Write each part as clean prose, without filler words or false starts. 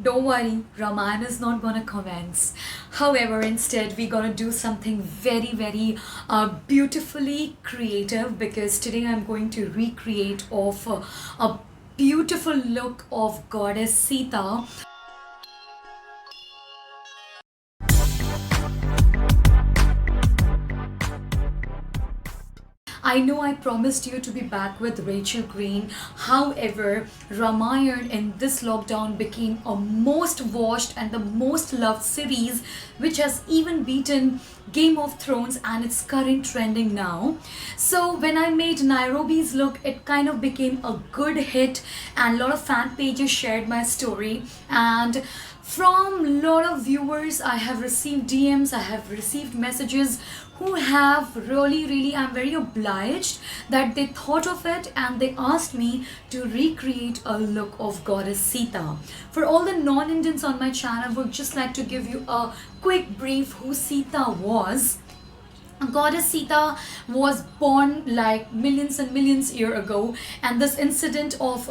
Don't worry, Ramayana is not gonna commence. However, instead, we're gonna do something very, very beautifully creative because today I'm going to recreate of a beautiful look of goddess Sita. I know I promised you to be back with Rachel Green. However, Ramayana in this lockdown became a most watched and the most loved series, which has even beaten Game of Thrones and it's current trending now. So when I made Nairobi's look, it kind of became a good hit and a lot of fan pages shared my story, and from a lot of viewers I have received DMs, I have received messages who have really, I'm very obliged that they thought of it and they asked me to recreate a look of goddess Sita. For all the non-Indians on my channel, I would just like to give you a quick brief who Sita was. Goddess Sita was born like millions and millions years ago, and this incident of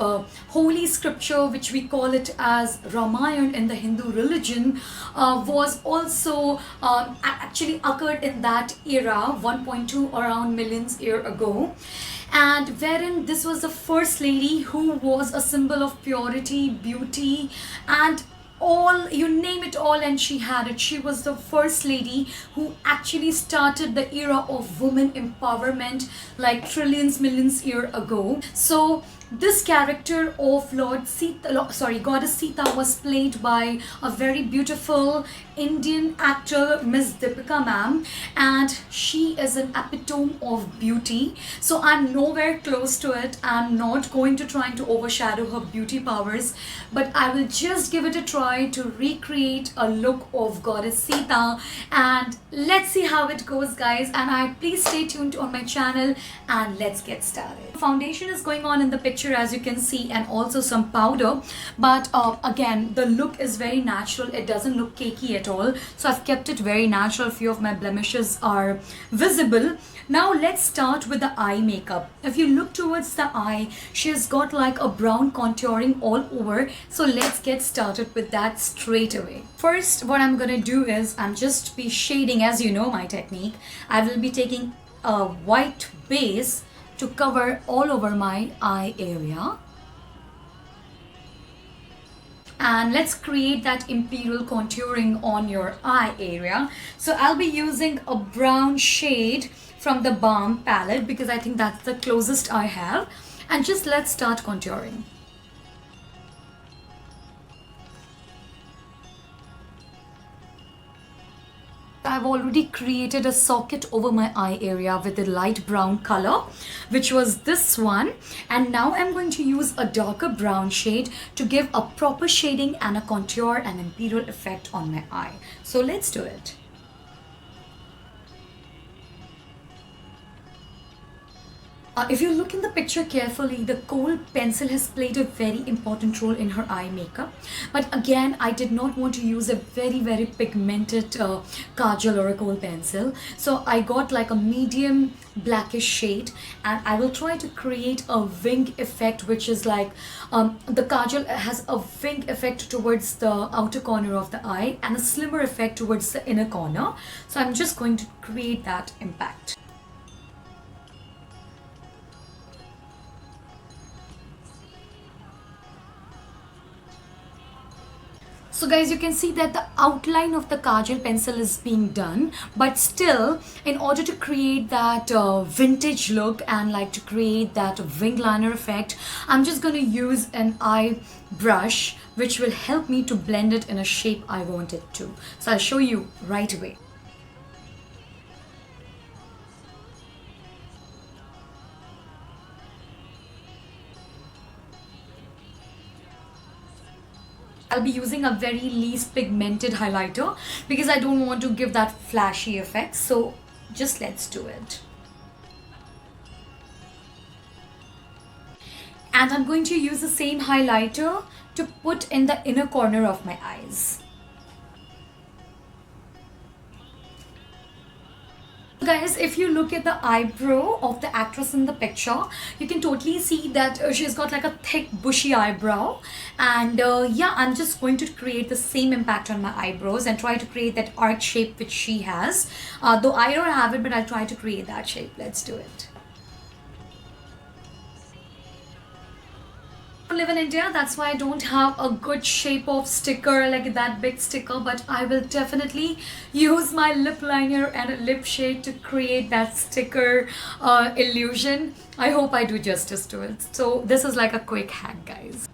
holy scripture, which we call it as Ramayana in the Hindu religion, was also actually occurred in that era, 1.2 around millions years ago, and wherein this was the first lady who was a symbol of purity, beauty, and all, you name it all, and she had it. She was the first lady who actually started the era of women empowerment like trillions millions years ago. So this character of goddess Sita was played by a very beautiful Indian actor, Miss Deepika ma'am, and she is an epitome of beauty. So I'm nowhere close to it. I'm not going to try to overshadow her beauty powers, but I will just give it a try to recreate a look of goddess Sita, and let's see how it goes, guys. And please stay tuned on my channel and let's get started. Foundation is going on in the picture, as you can see, and also some powder, but again, the look is very natural. It doesn't look cakey at all, so I've kept it very natural. Few of my blemishes are visible. Now let's start with the eye makeup. If you look towards the eye, she has got like a brown contouring all over, so let's get started with that straight away. First, what I'm gonna do is I'm just be shading. As you know my technique, I will be taking a white base to cover all over my eye area, and let's create that imperial contouring on your eye area. So I'll be using a brown shade from the Balm palette because I think that's the closest I have, and just let's start contouring. I've already created a socket over my eye area with a light brown color, which was this one, and now I'm going to use a darker brown shade to give a proper shading and a contour and imperial effect on my eye. So let's do it. If you look in the picture carefully, the kohl pencil has played a very important role in her eye makeup. But again, I did not want to use a very pigmented kajal or a kohl pencil. So I got like a medium blackish shade, and I will try to create a wing effect, which is like the kajal has a wing effect towards the outer corner of the eye and a slimmer effect towards the inner corner. So I'm just going to create that impact. So guys, you can see that the outline of the kajal pencil is being done, but still, in order to create that vintage look and like to create that wing liner effect, I'm just going to use an eye brush which will help me to blend it in a shape I want it to. So I'll show you right away. I'll be using a very least pigmented highlighter because I don't want to give that flashy effect. So just let's do it. And I'm going to use the same highlighter to put in the inner corner of my eyes. Guys, if you look at the eyebrow of the actress in the picture, you can totally see that she's got like a thick bushy eyebrow. And yeah, I'm just going to create the same impact on my eyebrows and try to create that arc shape which she has. Though I don't have it, but I'll try to create that shape. Let's do it. I live in India, that's why I don't have a good shape of sticker, like that big sticker, but I will definitely use my lip liner and a lip shade to create that sticker illusion. I hope I do justice to it. So this is like a quick hack, guys.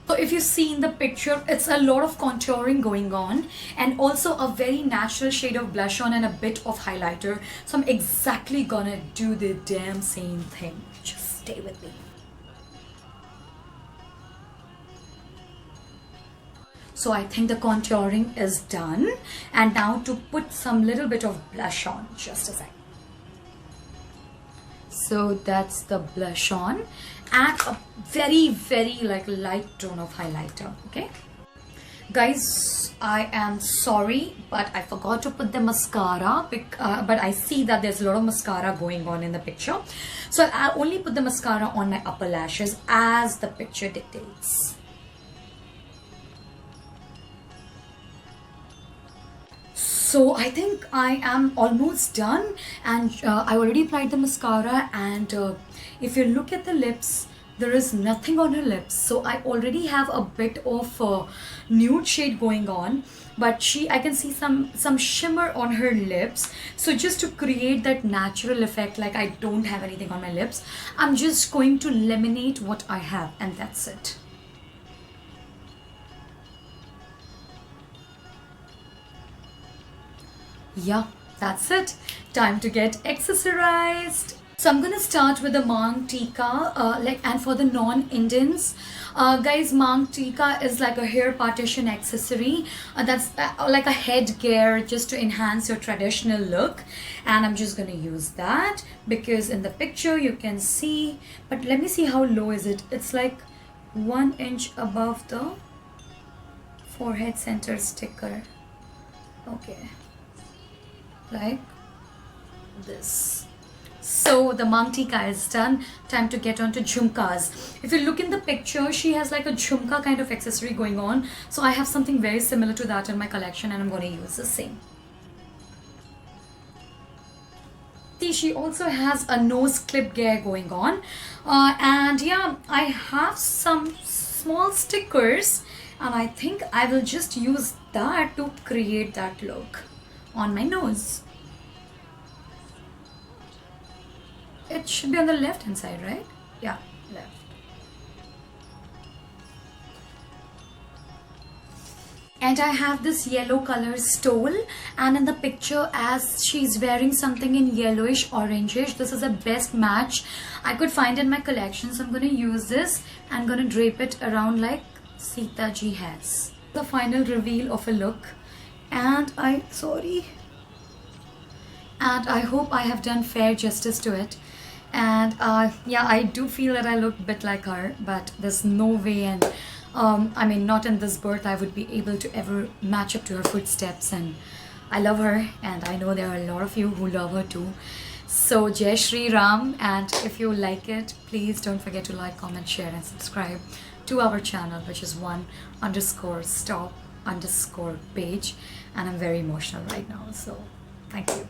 So if you see in the picture, it's a lot of contouring going on and also a very natural shade of blush on and a bit of highlighter. So I'm exactly gonna do the damn same thing. Just stay with me. So I think the contouring is done, and now to put some little bit of blush on, just a sec. So that's the blush on and a very like light tone of highlighter. Okay guys, I am sorry, but I forgot to put the mascara, but I see that there's a lot of mascara going on in the picture, so I'll only put the mascara on my upper lashes as the picture dictates. So I think I am almost done, and I already applied the mascara, and if you look at the lips, there is nothing on her lips. So I already have a bit of nude shade going on, but I can see some shimmer on her lips. So just to create that natural effect, like I don't have anything on my lips, I'm just going to laminate what I have, and that's it. Yeah, that's it. Time to get accessorized. So I'm gonna start with the Mang Tika, and for the non-Indians, guys, Mang Tika is like a hair partition accessory. That's like a headgear just to enhance your traditional look, and I'm just gonna use that because in the picture you can see. But let me see how low is it. It's like 1 inch above the forehead center sticker. Okay. Like this. So the Mang Tika is done. Time to get on to jhumkas. If you look in the picture, she has like a jhumka kind of accessory going on. So I have something very similar to that in my collection, and I'm going to use the same. See, she also has a nose clip gear going on. And yeah, I have some small stickers, and I think I will just use that to create that look on my nose. It should be on the left hand side, right? Yeah, left. And I have this yellow color stole, and in the picture as she's wearing something in yellowish orangish, this is the best match I could find in my collection. So I'm going to use this and going to drape it around like Sita ji has. The final reveal of a look. And I hope I have done fair justice to it. And yeah, I do feel that I look a bit like her, but there's no way, and I mean, not in this birth I would be able to ever match up to her footsteps. And I love her, and I know there are a lot of you who love her too. So Jai Shri Ram, and if you like it, please don't forget to like, comment, share and subscribe to our channel, which is one_stop_page. And I'm very emotional right now, so thank you.